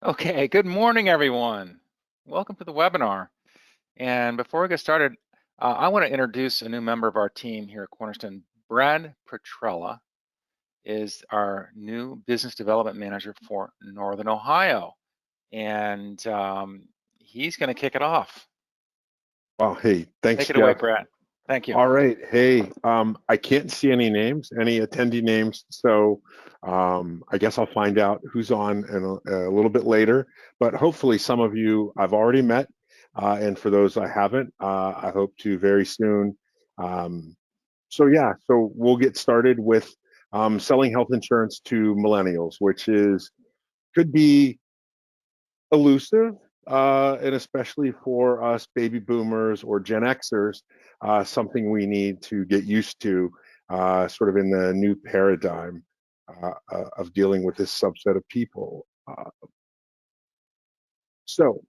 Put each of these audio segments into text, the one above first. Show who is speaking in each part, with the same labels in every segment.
Speaker 1: Okay, good morning, everyone. Welcome to the webinar. And before we get started, I want to introduce a new member of our team here at Cornerstone. Brad Petrella is our new business development manager for Northern Ohio. And he's going to kick it off.
Speaker 2: Well, hey, thanks,
Speaker 1: Take it away,
Speaker 2: Geoff.
Speaker 1: Brad. Thank you.
Speaker 2: All right. Hey, I can't see any names, any attendee names. So I guess I'll find out who's on in a little bit later. But hopefully some of you I've already met. And for those I haven't, I hope to very soon. Um, so we'll get started with selling health insurance to millennials, which could be elusive, and especially for us baby boomers or Gen Xers, something we need to get used to, sort of in the new paradigm of dealing with this subset of people. So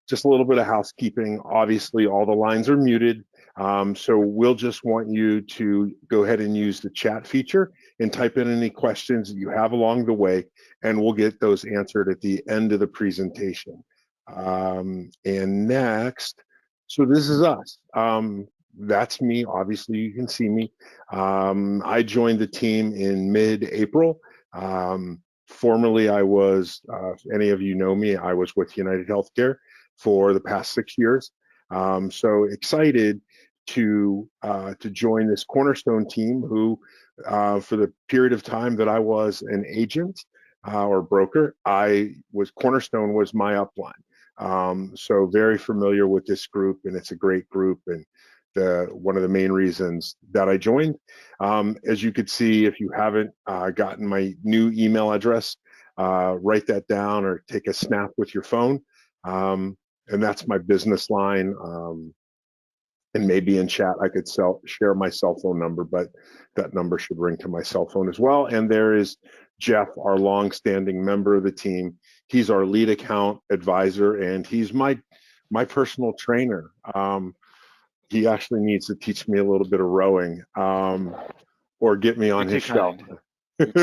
Speaker 2: just a little bit of housekeeping. Obviously, all the lines are muted. So we'll just want you to go ahead and use the chat feature and type in any questions that you have along the way, and we'll get those answered at the end of the presentation. And next, so this is us. That's me. Obviously, you can see me. I joined the team in mid-April. Formerly, I was, if any of you know me, I was with United Healthcare for the past 6 years. So excited to join this Cornerstone team, who for the period of time that I was an agent or broker, Cornerstone was my upline. So very familiar with this group, and it's a great group, and one of the main reasons that I joined. As you could see, if you haven't gotten my new email address, write that down or take a snap with your phone. And that's my business line. And maybe in chat I could share my cell phone number, but that number should ring to my cell phone as well. And there is Geoff, our long-standing member of the team. He's our lead account advisor, and he's my personal trainer. He actually needs to teach me a little bit of rowing, or get me on his shelf. And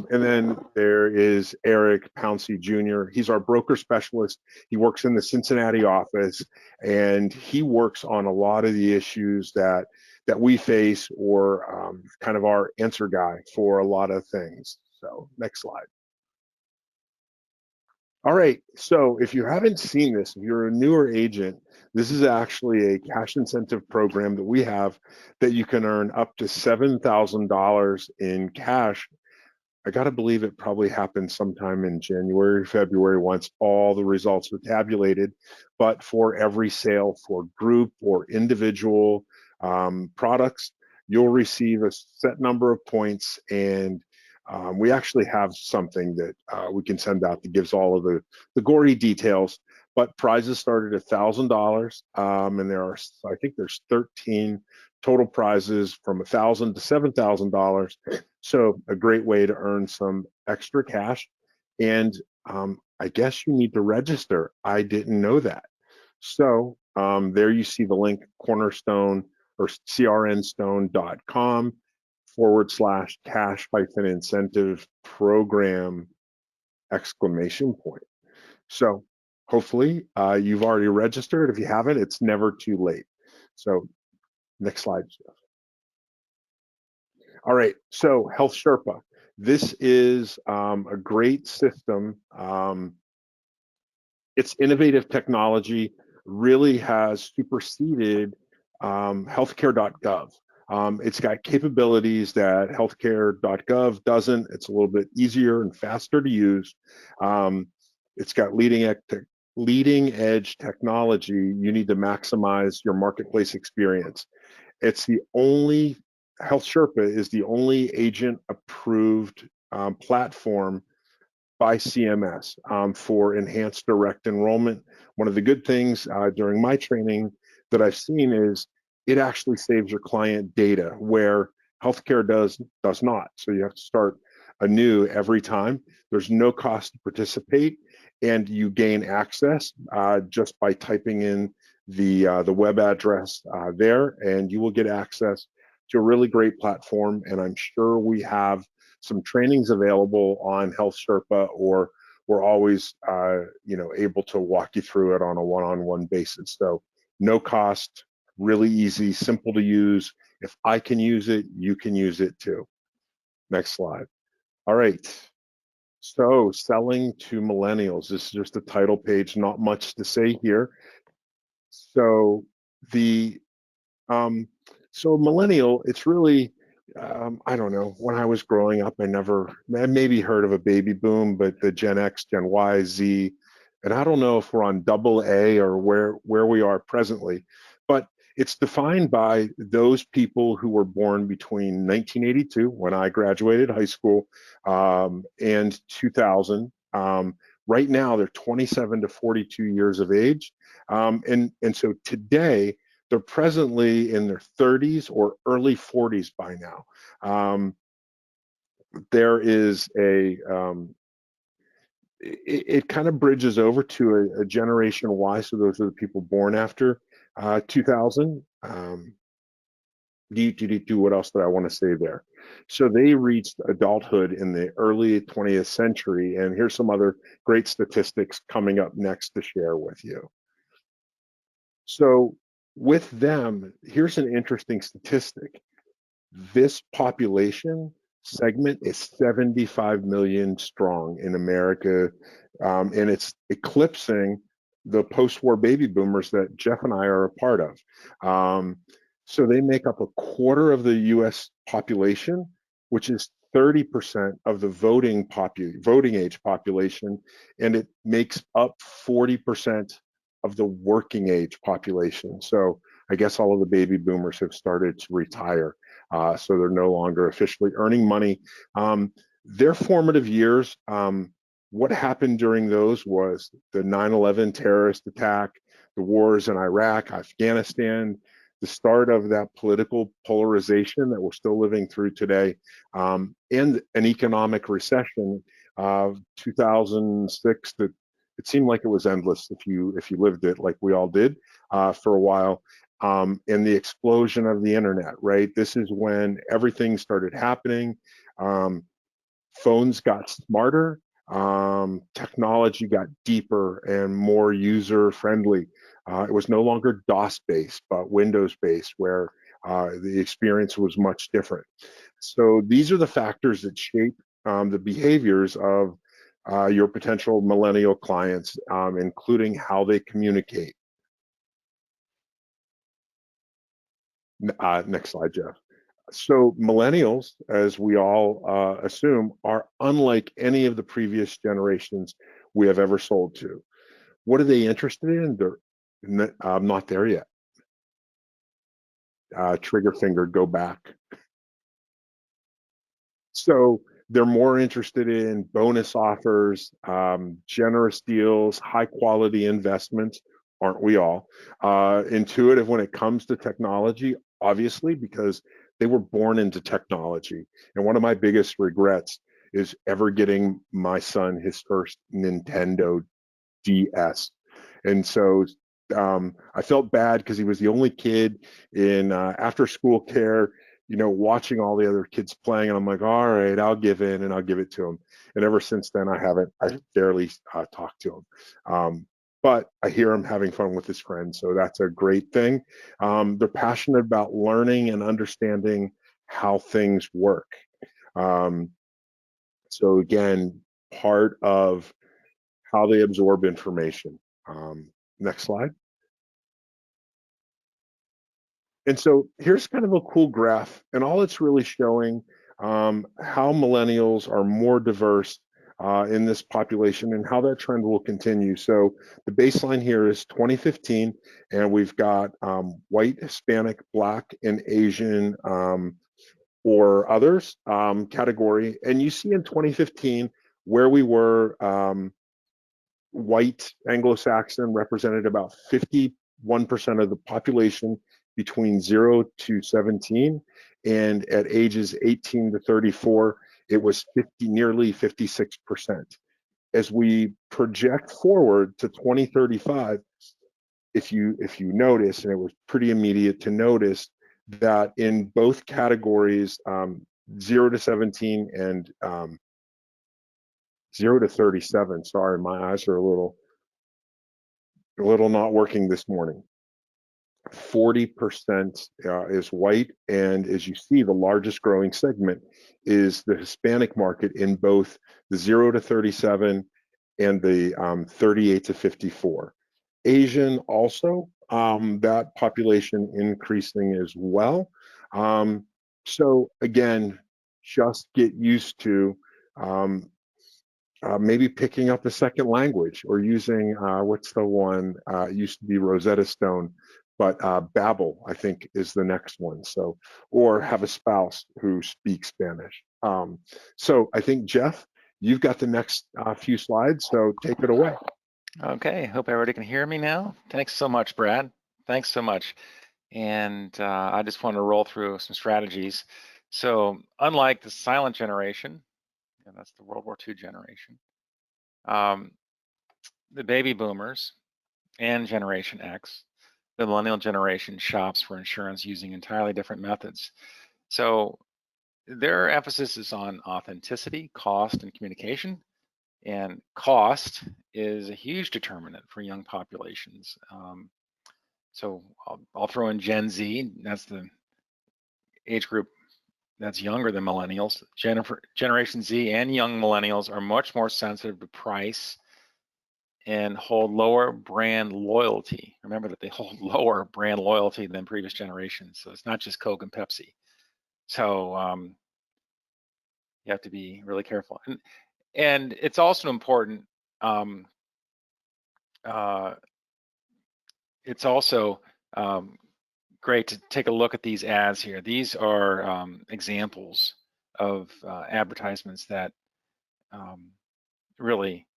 Speaker 2: then there is Eric Pouncey Jr. He's our broker specialist. He works in the Cincinnati office, and he works on a lot of the issues that we face, or kind of our answer guy for a lot of things. So next slide. All right, so if you haven't seen this, if you're a newer agent, this is actually a cash incentive program that we have that you can earn up to $7,000 in cash. I got to believe it probably happened sometime in January, February, once all the results were tabulated. But for every sale for group or individual products, you'll receive a set number of points, and we actually have something that we can send out that gives all of the gory details. But prizes start at $1,000, and I think there's 13 total prizes from $1,000 to $7,000. So a great way to earn some extra cash. And I guess you need to register. I didn't know that. So there you see the link, Cornerstone or crnstone.com/cash-incentive program ! So hopefully you've already registered. If you haven't, it's never too late. So next slide, Geoff. All right, so Health Sherpa. This is a great system. Its innovative technology really has superseded healthcare.gov. It's got capabilities that healthcare.gov doesn't. It's a little bit easier and faster to use. It's got leading edge technology. You need to maximize your marketplace experience. It's the only, Health Sherpa is the only agent approved platform by CMS for enhanced direct enrollment. One of the good things during my training that I've seen is it actually saves your client data, where healthcare does not. So you have to start anew every time. There's no cost to participate, and you gain access just by typing in the web address there, and you will get access to a really great platform. And I'm sure we have some trainings available on Health Sherpa, or we're always able to walk you through it on a one-on-one basis. So no cost, really easy, simple to use. If I can use it, you can use it too. Next slide. All right. So selling to millennials. This is just a title page, not much to say here. So the so millennial, it's really, I don't know, when I was growing up, I maybe heard of a baby boom, but the Gen X, Gen Y, Z, and I don't know if we're on double A or where we are presently, but it's defined by those people who were born between 1982, when I graduated high school, and 2000. Right now, they're 27 to 42 years of age. And so today, they're presently in their 30s or early 40s by now. There is it kind of bridges over to a generation Y. So those are the people born after 2000. What else did I want to say there? So they reached adulthood in the early 20th century. And here's some other great statistics coming up next to share with you. So with them, here's an interesting statistic. This population segment is 75 million strong in America, and it's eclipsing the post-war baby boomers that Geoff and I are a part of. So they make up a quarter of the U.S. population, which is 30% of the voting age population, and it makes up 40% of the working age population. So I guess all of the baby boomers have started to retire. So they're no longer officially earning money. Their formative years, what happened during those was the 9/11 terrorist attack, the wars in Iraq, Afghanistan, the start of that political polarization that we're still living through today, and an economic recession of 2006 that it seemed like it was endless if you lived it like we all did for a while. And the explosion of the internet, right? This is when everything started happening. Phones got smarter, technology got deeper and more user friendly. It was no longer DOS based, but Windows based, where the experience was much different. So these are the factors that shape the behaviors of your potential millennial clients, including how they communicate. Next slide, Geoff. So millennials, as we all assume, are unlike any of the previous generations we have ever sold to. What are they interested in? They're not there yet. Trigger finger, go back. So they're more interested in bonus offers, generous deals, high quality investments. Aren't we all? Intuitive when it comes to technology, obviously, because they were born into technology. And one of my biggest regrets is ever getting my son his first Nintendo DS. And so I felt bad because he was the only kid in after school care, watching all the other kids playing. And I'm like, all right, I'll give in and I'll give it to him. And ever since then, I barely talked to him. But I hear him having fun with his friends. So that's a great thing. They're passionate about learning and understanding how things work. So again, part of how they absorb information. Next slide. And so here's kind of a cool graph, and all it's really showing how millennials are more diverse in this population and how that trend will continue. So the baseline here is 2015, and we've got white, Hispanic, Black, and Asian or others category. And you see in 2015 where we were. White Anglo-Saxon represented about 51% of the population between 0 to 17. And at ages 18 to 34, it was nearly 56%. As we project forward to 2035, if you notice, and it was pretty immediate to notice that in both categories, 0 to 17 and 0 to 37. Sorry, my eyes are a little not working this morning. 40% is white, and as you see, the largest growing segment is the Hispanic market in both the 0 to 37 and the 38 to 54. Asian also, that population increasing as well. So again, just get used to maybe picking up a second language or using what's the one, it used to be Rosetta Stone, but Babbel, I think, is the next one. So, or have a spouse who speaks Spanish. So I think, Geoff, you've got the next few slides, so take it away.
Speaker 1: Okay, hope everybody can hear me now. Thanks so much, Brad. Thanks so much. And I just want to roll through some strategies. So unlike the silent generation, and that's the World War II generation, the baby boomers and Generation X, the millennial generation shops for insurance using entirely different methods. So their emphasis is on authenticity, cost, and communication. And cost is a huge determinant for young populations. So I'll throw in Gen Z. That's the age group that's younger than millennials. Generation Z and young millennials are much more sensitive to price and hold lower brand loyalty. Remember that they hold lower brand loyalty than previous generations. So it's not just Coke and Pepsi. So you have to be really careful. And it's also important, it's also great to take a look at these ads here. These are examples of advertisements that really,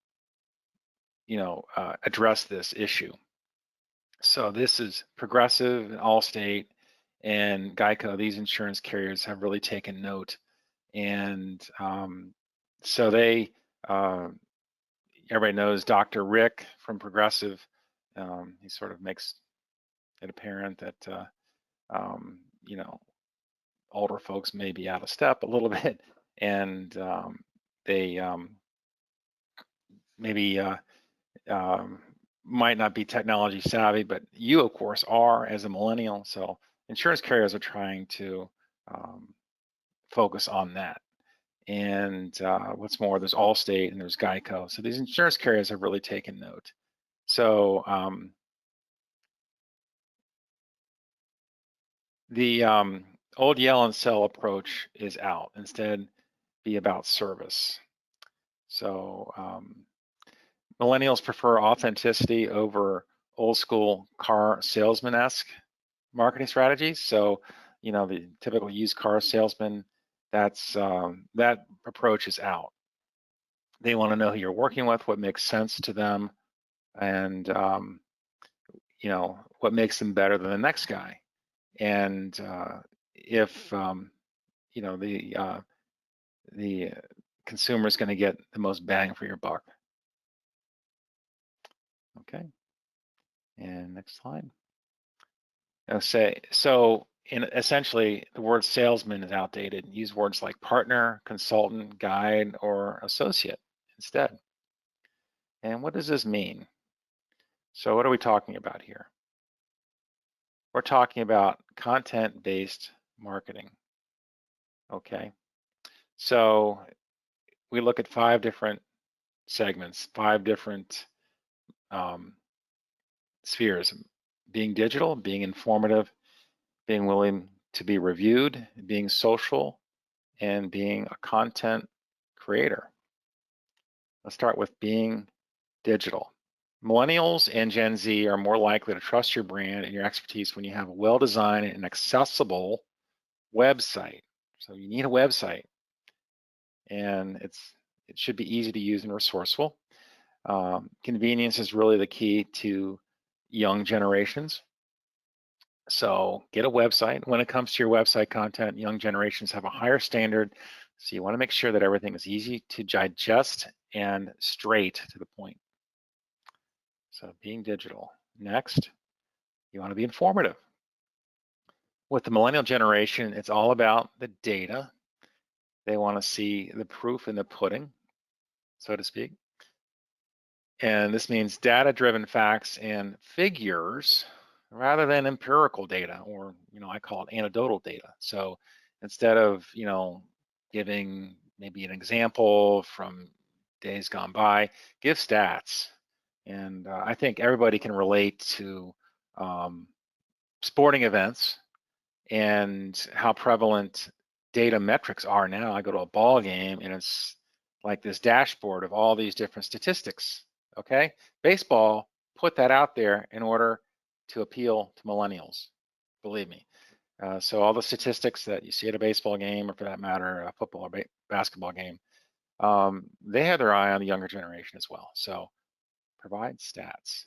Speaker 1: address this issue. So this is Progressive, Allstate, and Geico. These insurance carriers have really taken note, and so they, everybody knows Dr. Rick from Progressive. He sort of makes it apparent that older folks may be out of step a little bit, and they maybe might not be technology savvy, but you, of course, are as a millennial. So insurance carriers are trying to focus on that. And what's more, there's Allstate and there's Geico. So these insurance carriers have really taken note. So the old yell and sell approach is out. Instead, be about service. So millennials prefer authenticity over old school car salesman-esque marketing strategies. So, the typical used car salesman, that's that approach is out. They want to know who you're working with, what makes sense to them, and what makes them better than the next guy. And if the consumer is going to get the most bang for your buck. Okay, and next slide. Essentially, the word salesman is outdated. Use words like partner, consultant, guide, or associate instead. And what does this mean? So what are we talking about here? We're talking about content-based marketing. Okay, so we look at 5 different segments, 5 different spheres: being digital, being informative, being willing to be reviewed, being social, and being a content creator. Let's start with being digital. Millennials and Gen Z are more likely to trust your brand and your expertise when you have a well-designed and accessible website. So you need a website, and it should be easy to use and resourceful. Convenience is really the key to young generations. So get a website. When it comes to your website content, young generations have a higher standard. So you want to make sure that everything is easy to digest and straight to the point. So being digital. Next, you want to be informative. With the millennial generation, it's all about the data. They want to see the proof in the pudding, so to speak. And this means data-driven facts and figures rather than empirical data, or I call it anecdotal data. So instead of giving maybe an example from days gone by, give stats. And I think everybody can relate to sporting events and how prevalent data metrics are now. I go to a ball game and it's like this dashboard of all these different statistics. Okay, baseball put that out there in order to appeal to millennials, believe me. So all the statistics that you see at a baseball game, or for that matter, a football or basketball game, they have their eye on the younger generation as well. So provide stats.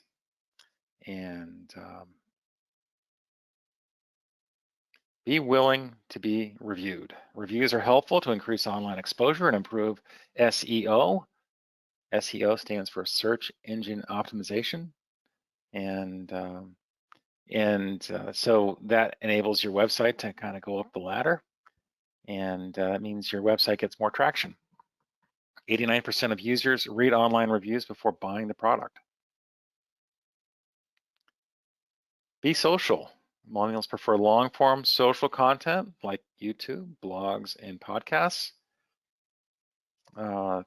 Speaker 1: And be willing to be reviewed. Reviews are helpful to increase online exposure and improve SEO. SEO stands for search engine optimization. And so that enables your website to kind of go up the ladder. And that means your website gets more traction. 89% of users read online reviews before buying the product. Be social. Millennials prefer long-form social content like YouTube, blogs, and podcasts.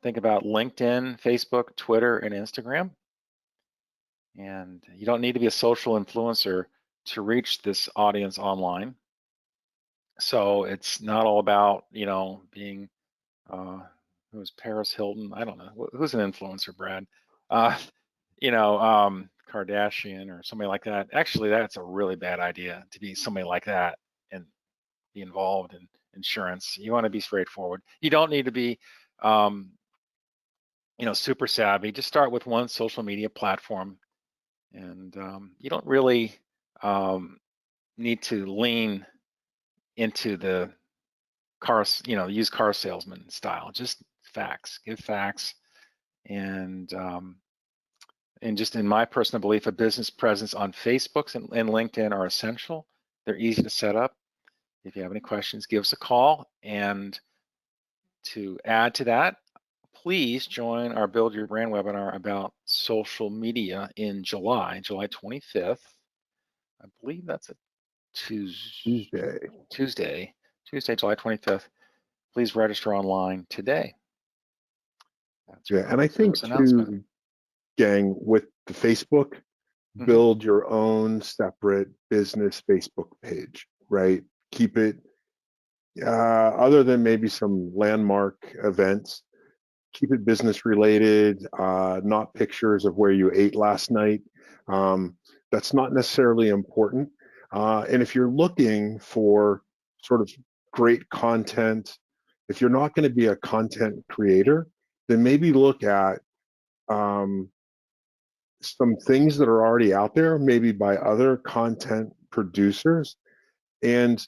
Speaker 1: Think about LinkedIn, Facebook, Twitter, and Instagram. And you don't need to be a social influencer to reach this audience online. So it's not all about, being, who's Paris Hilton? I don't know. Who's an influencer, Brad? Kardashian or somebody like that. Actually, that's a really bad idea to be somebody like that and be involved in insurance. You want to be straightforward. You don't need to be, super savvy. Just start with one social media platform, and you don't really need to lean into the cars, used car salesman style. Just facts. Give facts, and just in my personal belief, a business presence on Facebook and LinkedIn are essential. They're easy to set up. If you have any questions, give us a call. And to add to that, please join our Build Your Brand webinar about social media in July 25th. I believe that's a Tuesday, July 25th. Please register online today.
Speaker 2: Yeah, and I think too, gang, with the Facebook, build your own separate business Facebook page, right? Keep it, other than maybe some landmark events, keep it business related, not pictures of where you ate last night. That's not necessarily important. And if you're looking for sort of great content, if you're not going to be a content creator, then maybe look at some things that are already out there, maybe by other content producers, and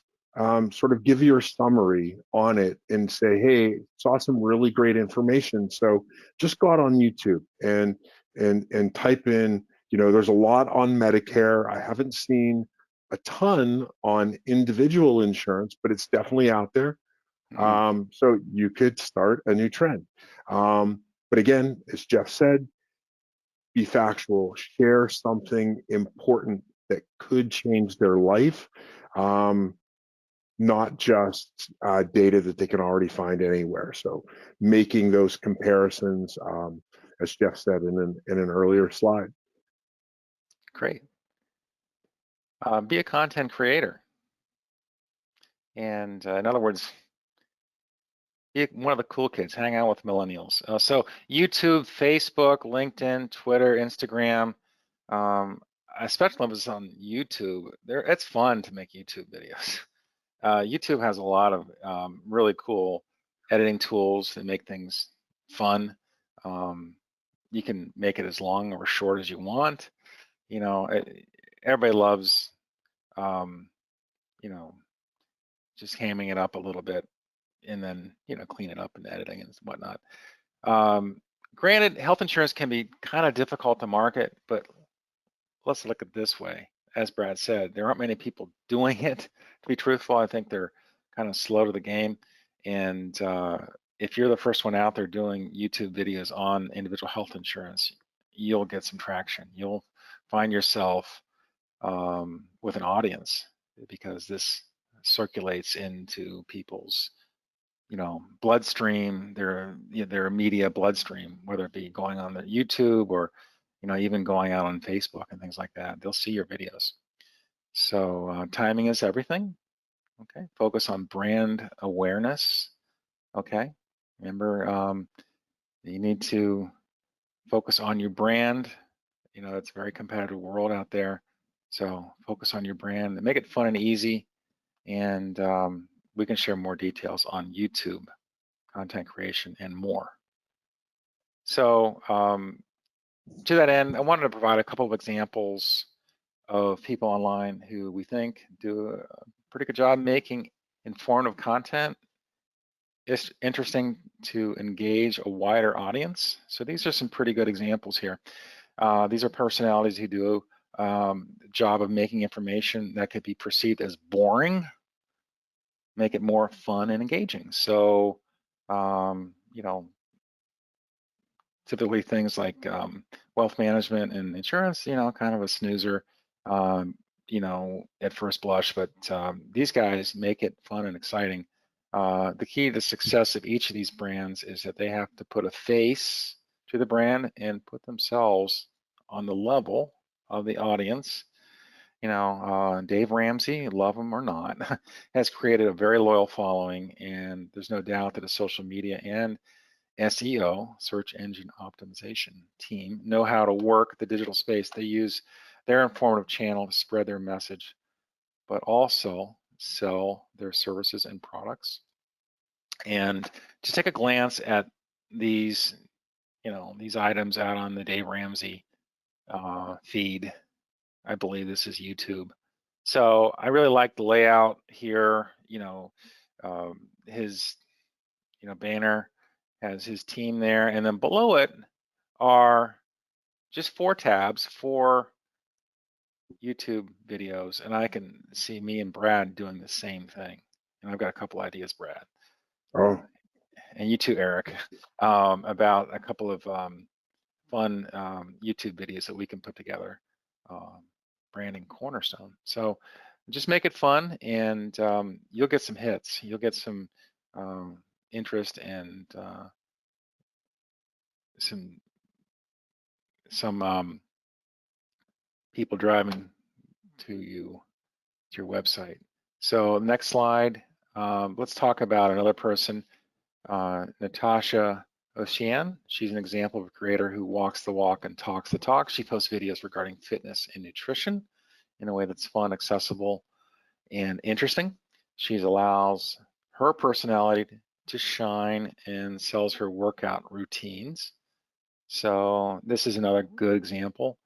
Speaker 2: sort of give your summary on it and say, hey, saw some really great information. So just go out on YouTube and type in, there's a lot on Medicare. I haven't seen a ton on individual insurance, but it's definitely out there. So you could start a new trend. But again, as Geoff said, be factual, share something important that could change their life, not just data that they can already find anywhere. So making those comparisons, as Geoff said in an earlier slide.
Speaker 1: Great. Be a content creator. And in other words, be one of the cool kids, hang out with millennials. So YouTube, Facebook, LinkedIn, Twitter, Instagram, especially if it's on YouTube, it's fun to make YouTube videos. YouTube has a lot of really cool editing tools that make things fun. You can make it as long or short as you want. Everybody loves, just hamming it up a little bit and then, clean it up and editing and whatnot. Granted, health insurance can be kind of difficult to market, but let's look at it this way. As Brad said, there aren't many people doing it. To be truthful, I think they're kind of slow to the game. And if you're the first one out there doing YouTube videos on individual health insurance, you'll get some traction. You'll find yourself with an audience because this circulates into people's bloodstream, their media bloodstream, whether it be going on the YouTube or even going out on Facebook and things like that. They'll see your videos. So timing is everything. Okay, focus on brand awareness. Okay, remember you need to focus on your brand. It's a very competitive world out there, so focus on your brand and make it fun and easy. And we can share more details on YouTube content creation and more. So to that end, I wanted to provide a couple of examples of people online who we think do a pretty good job making informative content. It's interesting to engage a wider audience. So these are some pretty good examples here. These are personalities who do a job of making information that could be perceived as boring, make it more fun and engaging. So, typically things like wealth management and insurance, kind of a snoozer, at first blush, but these guys make it fun and exciting. The key to the success of each of these brands is that they have to put a face to the brand and put themselves on the level of the audience. Dave Ramsey, love him or not, has created a very loyal following, and there's no doubt that his social media and SEO, search engine optimization team, know how to work the digital space. They use their informative channel to spread their message, but also sell their services and products. And just take a glance at these, these items out on the Dave Ramsey feed. I believe this is YouTube. So I really like the layout here. His banner has his team there, and then below it are just 4 tabs for YouTube videos, and I can see me and Brad doing the same thing. And I've got a couple ideas, Brad,
Speaker 2: Oh,
Speaker 1: and you too, Eric, about a couple of fun YouTube videos that we can put together, branding Cornerstone. So just make it fun, and you'll get some hits. You'll get some interest and some people driving to your website. So next slide, let's talk about another person, Natasha Ocean. She's an example of a creator who walks the walk and talks the talk. She posts videos regarding fitness and nutrition in a way that's fun, accessible, and interesting. She allows her personality to shine and sells her workout routines. So this is another good example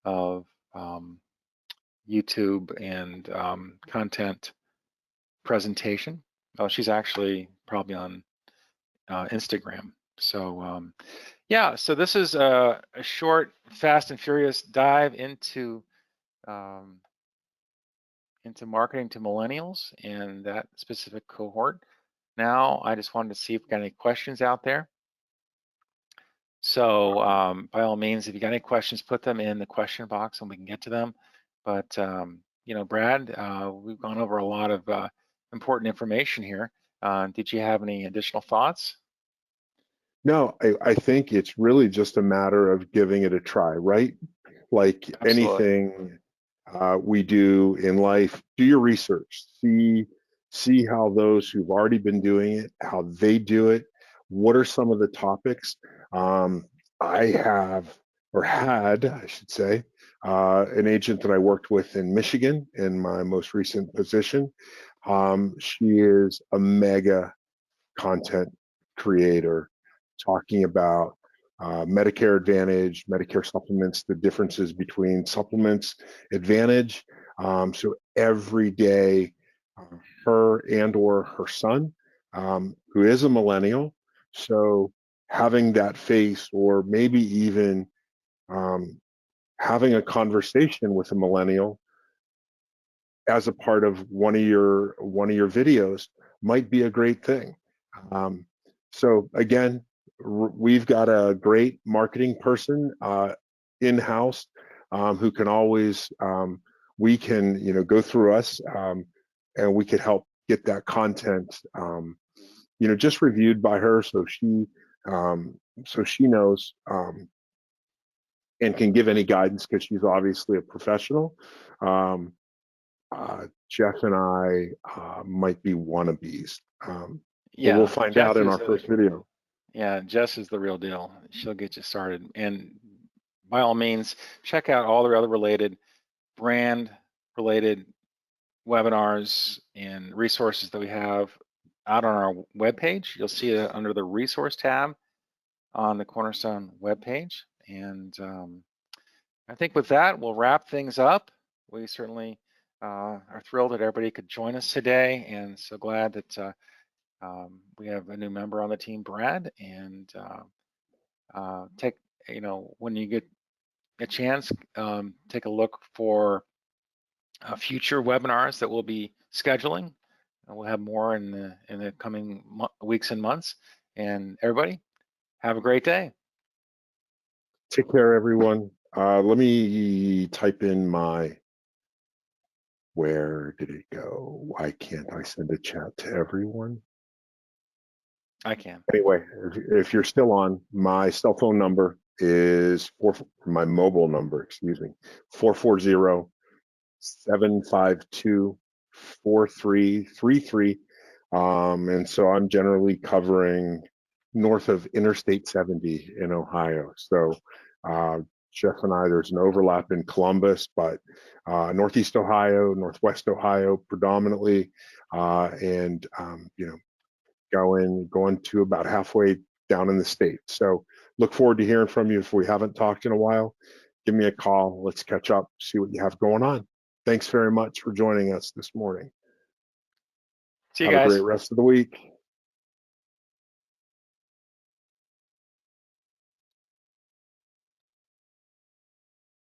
Speaker 1: of YouTube and content presentation. Oh, she's actually probably on Instagram. So yeah, so this is a short, fast and furious dive into marketing to millennials and that specific cohort. Now, I just wanted to see if we got any questions out there. So by all means, if you got any questions, put them in the question box and we can get to them. But Brad, we've gone over a lot of important information here. Did you have any additional thoughts?
Speaker 2: no, I think it's really just a matter of giving it a try, right? Like
Speaker 1: Absolutely.
Speaker 2: anything we do in life, do your research, see how those who've already been doing it, how they do it, what are some of the topics. I have, or had, I should say, an agent that I worked with in Michigan in my most recent position. She is a mega content creator talking about Medicare Advantage, Medicare supplements, the differences between supplements, Advantage. So every day, her and or her son, who is a millennial, so having that face, or maybe even having a conversation with a millennial as a part of one of your videos might be a great thing. So again, we've got a great marketing person in-house who can always, we can, go through us and we could help get that content, just reviewed by her so she knows and can give any guidance because she's obviously a professional. Geoff and I might be wannabes. But we'll
Speaker 1: Yeah,
Speaker 2: find
Speaker 1: Jess
Speaker 2: out in
Speaker 1: is
Speaker 2: our first video.
Speaker 1: yeah, Jess is the real deal. She'll get you started. And by all means, check out all the other related brand related webinars and resources that we have out on our webpage. You'll see it under the resource tab on the Cornerstone webpage. And I think with that, we'll wrap things up. We certainly are thrilled that everybody could join us today, and so glad that we have a new member on the team, Brad. And take, when you get a chance, take a look for future webinars that we'll be scheduling. We'll have more in the coming weeks and months. And everybody, have a great day.
Speaker 2: Take care, everyone. Let me type in where did it go? Why can't I send a chat to everyone?
Speaker 1: I can.
Speaker 2: Anyway, if you're still on, my cell phone number is my mobile number, 440-752-4333. And so I'm generally covering north of Interstate 70 in Ohio. So Geoff and I, there's an overlap in Columbus, but Northeast Ohio, Northwest Ohio predominantly, and going to about halfway down in the state. So look forward to hearing from you. If we haven't talked in a while, give me a call. Let's catch up, see what you have going on. Thanks very much for joining us this morning.
Speaker 1: See you
Speaker 2: Have
Speaker 1: guys.
Speaker 2: a great rest of the week.